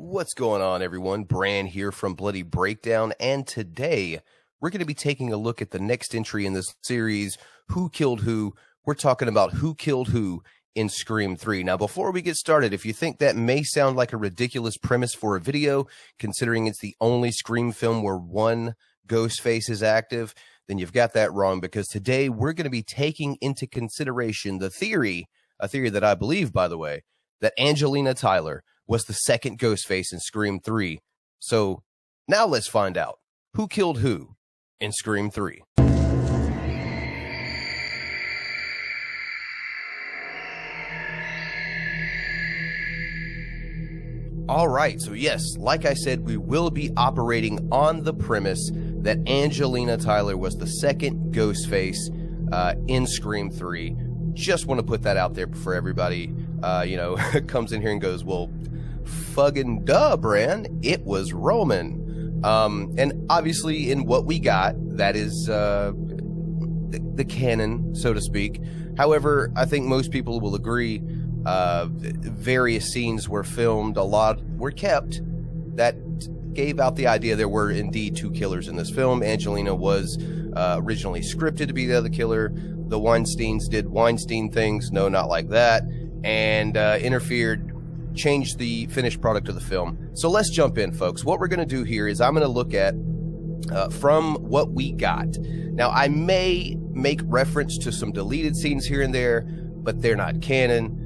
What's going on, everyone? Bran here from Bloody Breakdown, and today we're going to be taking a look at the next entry in this series, Who Killed Who? We're talking about who killed who in Scream 3. Now, before we get started, if you think that may sound like a ridiculous premise for a video, considering it's the only Scream film where one Ghostface is active, then you've got that wrong, because today we're going to be taking into consideration the theory, a theory that I believe, by the way, that Angelina Tyler was the second Ghostface in Scream 3. So now let's find out who killed who in Scream 3. All right, so yes, like I said, we will be operating on the premise that Angelina Tyler was the second Ghostface in Scream 3. Just want to put that out there for everybody, comes in here and goes, well, fucking duh, Bran, it was Roman. And obviously in what we got, that is the canon, so to speak. However, I think most people will agree various scenes were filmed, a lot were kept, that gave out the idea there were indeed two killers in this film. Angelina was originally scripted to be the other killer. The Weinsteins did Weinstein things, no, not like that, and interfered, changed the finished product of the film. So let's jump in, folks. What we're going to do here is I'm going to look at from what we got. Now, I may make reference to some deleted scenes here and there, but they're not canon.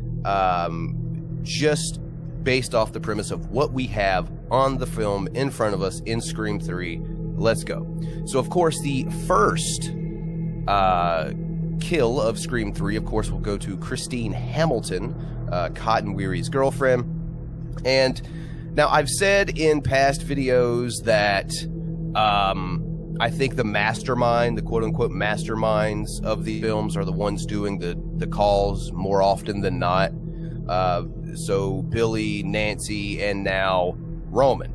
Just based off the premise of what we have on the film in front of us in Scream 3. Let's go. So, of course, the first kill of Scream 3, of course, will go to Christine Hamilton, Cotton Weary's girlfriend. And now I've said in past videos that I think the mastermind, the quote-unquote masterminds of the films are the ones doing the calls more often than not. So Billy, Nancy, and now Roman.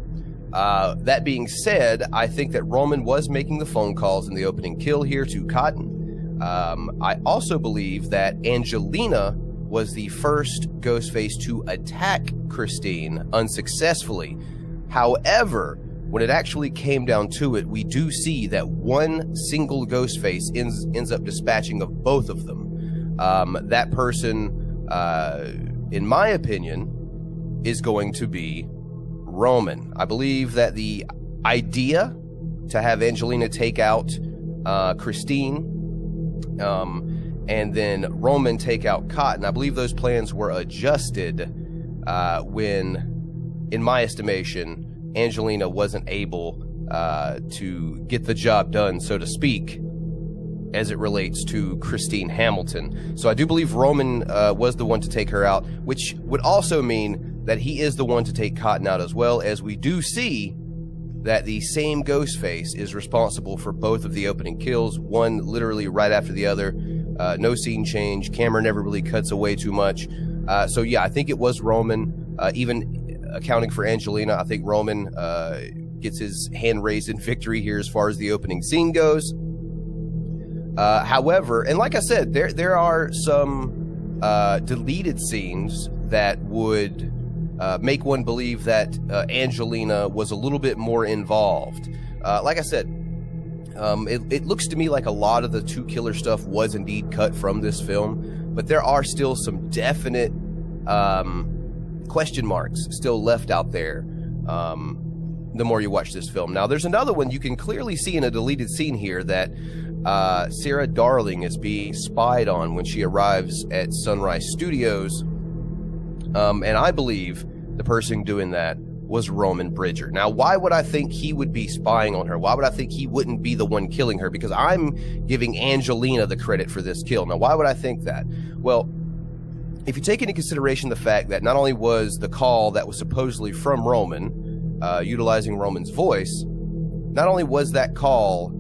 That being said, I think that Roman was making the phone calls in the opening kill here to Cotton. I also believe that Angelina was the first Ghostface to attack Christine unsuccessfully. However, when it actually came down to it, we do see that one single Ghostface ends up dispatching of both of them. That person, in my opinion, is going to be Roman. I believe that the idea to have Angelina take out Christine, and then Roman take out Cotton, I believe those plans were adjusted when, in my estimation, Angelina wasn't able to get the job done, so to speak, as it relates to Christine Hamilton. So I do believe Roman was the one to take her out, which would also mean that he is the one to take Cotton out as well, as we do see that the same Ghostface is responsible for both of the opening kills, one literally right after the other. No scene change, camera never really cuts away too much. So yeah, I think it was Roman. Even accounting for Angelina, I think Roman gets his hand raised in victory here as far as the opening scene goes. However, and like I said, there are some deleted scenes that would make one believe that Angelina was a little bit more involved. Like I said, it looks to me like a lot of the two killer stuff was indeed cut from this film, but there are still some definite question marks still left out there the more you watch this film. Now, there's another one you can clearly see in a deleted scene here that Sarah Darling is being spied on when she arrives at Sunrise Studios. And I believe the person doing that was Roman Bridger. Now, why would I think he would be spying on her? Why would I think he wouldn't be the one killing her? Because I'm giving Angelina the credit for this kill. Now, why would I think that? Well, if you take into consideration the fact that not only was the call that was supposedly from Roman, utilizing Roman's voice, not only was that call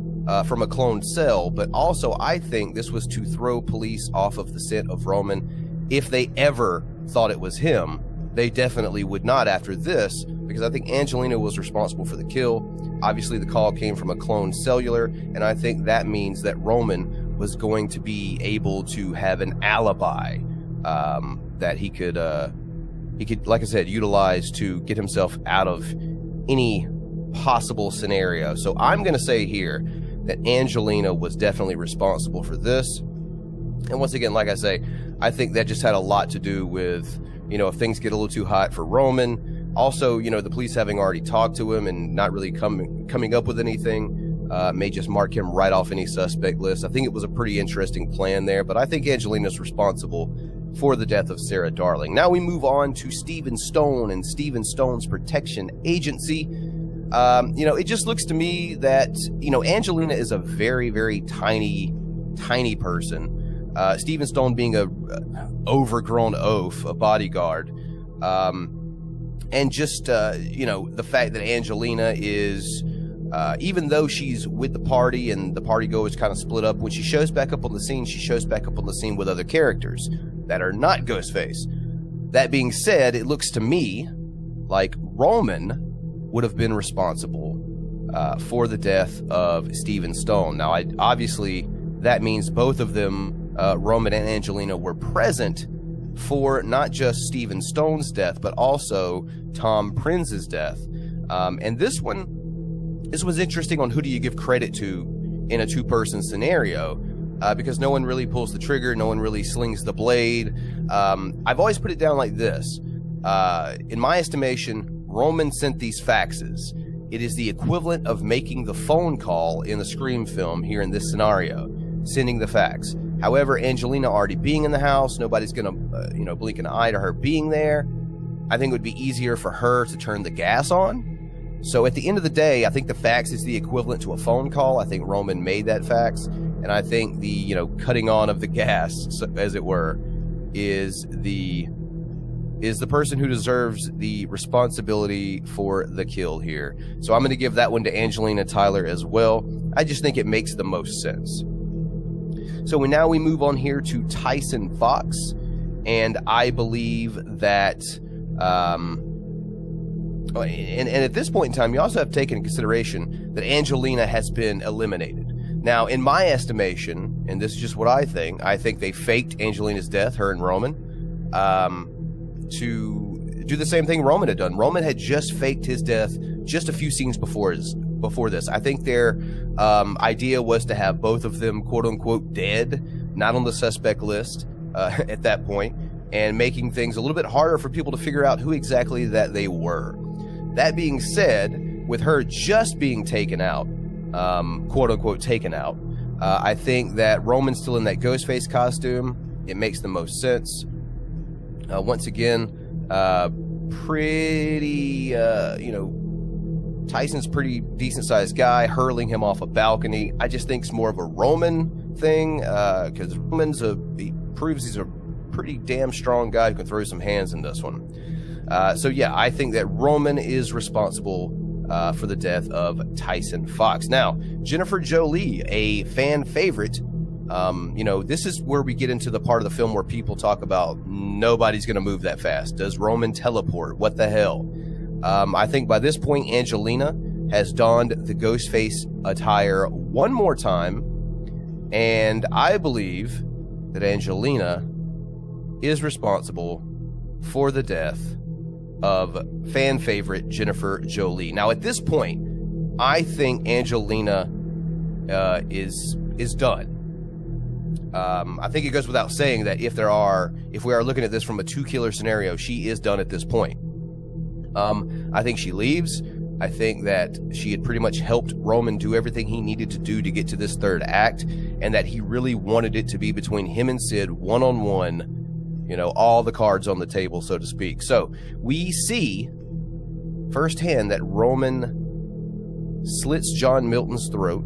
from a cloned cell, but also I think this was to throw police off of the scent of Roman. If they ever thought it was him, they definitely would not after this, because I think Angelina was responsible for the kill. Obviously, the call came from a cloned cellular, and I think that means that Roman was going to be able to have an alibi that he could he could, like I said, utilize to get himself out of any possible scenario. So I'm going to say here that Angelina was definitely responsible for this. And once again, like I say, I think that just had a lot to do with, you know, if things get a little too hot for Roman. Also, you know, the police having already talked to him and not really coming up with anything may just mark him right off any suspect list. I think it was a pretty interesting plan there, but I think Angelina's responsible for the death of Sarah Darling. Now we move on to Stephen Stone and Stephen Stone's protection agency. You know, it just looks to me that, you know, Angelina is a very, very tiny person. Stephen Stone being a overgrown oaf, a bodyguard. And just, you know, the fact that Angelina is, even though she's with the party and the party goers kind of split up, when she shows back up on the scene, she shows back up on the scene with other characters that are not Ghostface. That being said, it looks to me like Roman would have been responsible for the death of Stephen Stone. Now, obviously, that means both of them, Roman and Angelina, were present for not just Stephen Stone's death, but also Tom Prince's death. And this was interesting on who do you give credit to in a two-person scenario, because no one really pulls the trigger, no one really slings the blade. I've always put it down like this. In my estimation, Roman sent these faxes. It is the equivalent of making the phone call in the Scream film here in this scenario, sending the fax. However, Angelina already being in the house, nobody's going to, you know, blink an eye to her being there. I think it would be easier for her to turn the gas on. So at the end of the day, I think the fax is the equivalent to a phone call. I think Roman made that fax. And I think the, you know, cutting on of the gas, as it were, is the person who deserves the responsibility for the kill here. So I'm going to give that one to Angelina Tyler as well. I just think it makes the most sense. So now we move on here to Tyson Fox, and I believe that, and at this point in time, you also have to take into consideration that Angelina has been eliminated. Now, in my estimation, and this is just what I think they faked Angelina's death, her and Roman, to do the same thing Roman had done. Roman had just faked his death just a few scenes before this. I think their idea was to have both of them, quote unquote, dead, not on the suspect list at that point, and making things a little bit harder for people to figure out who exactly that they were. That being said, with her just being taken out, quote unquote taken out, I think that Roman's still in that Ghostface costume. It makes the most sense. Once again, pretty, you know, Tyson's pretty decent sized guy, hurling him off a balcony. I just think it's more of a Roman thing, because he proves he's a pretty damn strong guy who can throw some hands in this one. So yeah, I think that Roman is responsible for the death of Tyson Fox. Now, Jennifer Jolie, a fan favorite. You know, this is where we get into the part of the film where people talk about nobody's going to move that fast. Does Roman teleport? What the hell? I think by this point, Angelina has donned the Ghostface attire one more time, and I believe that Angelina is responsible for the death of fan favorite Jennifer Jolie. Now, at this point, I think Angelina is done. I think it goes without saying that if we are looking at this from a two-killer scenario, she is done at this point. I think she leaves. I think that she had pretty much helped Roman do everything he needed to do to get to this third act, and that he really wanted it to be between him and Sid, one-on-one, you know, all the cards on the table, so to speak. So we see firsthand that Roman slits John Milton's throat,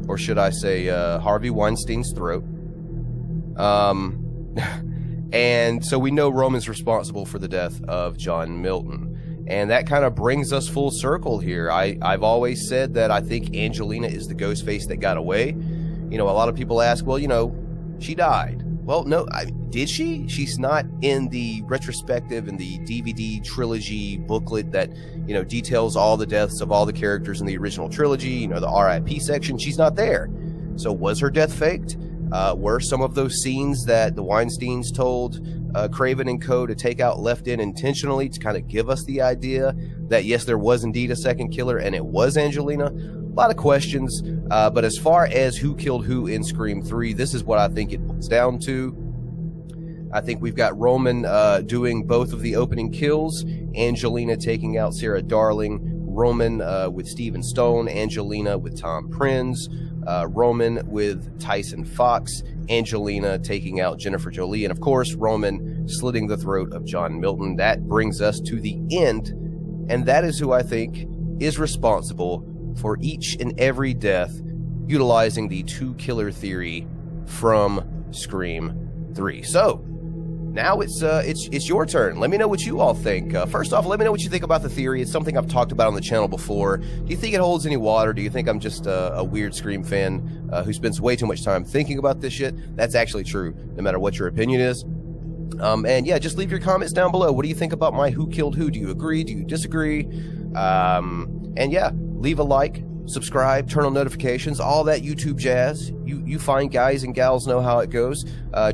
or should I say Harvey Weinstein's throat. And so we know Roman's responsible for the death of John Milton. And that kind of brings us full circle here. I've always said that I think Angelina is the Ghostface that got away. You know, a lot of people ask, well, you know, she died. Well, no, did she? She's not in the retrospective and the DVD trilogy booklet that, you know, details all the deaths of all the characters in the original trilogy, you know, the RIP section. She's not there. So was her death faked? were some of those scenes that the Weinsteins told Craven and co. to take out left in intentionally to kind of give us the idea that, yes, there was indeed a second killer and it was Angelina? A lot of questions, but as far as who killed who in Scream 3, this is what I think it boils down to. I think we've got Roman doing both of the opening kills, Angelina taking out Sarah Darling, Roman with Steven Stone, Angelina with Tom Prinz, Roman with Tyson Fox, Angelina taking out Jennifer Jolie, and of course Roman slitting the throat of John Milton. That brings us to the end, and that is who I think is responsible for each and every death, utilizing the two killer theory from Scream 3. So now it's your turn. Let me know what you all think. First off, let me know what you think about the theory. It's something I've talked about on the channel before. Do you think it holds any water? Do you think I'm just a weird Scream fan who spends way too much time thinking about this shit? That's actually true, no matter what your opinion is. And yeah, just leave your comments down below. What do you think about my who killed who? Do you agree? Do you disagree? And yeah, leave a like, subscribe, turn on notifications, all that YouTube jazz. You fine guys and gals know how it goes.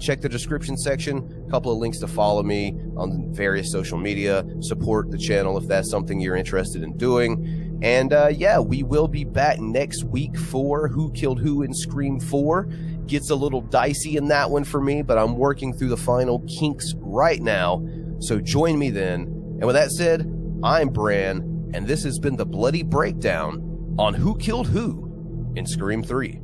Check the description section, a couple of links to follow me on various social media, support the channel if that's something you're interested in doing. And yeah, we will be back next week for Who Killed Who in Scream 4. Gets a little dicey in that one for me, but I'm working through the final kinks right now, so join me then. And with that said, I'm Bran, and this has been the Bloody Breakdown on Who Killed Who in Scream 3.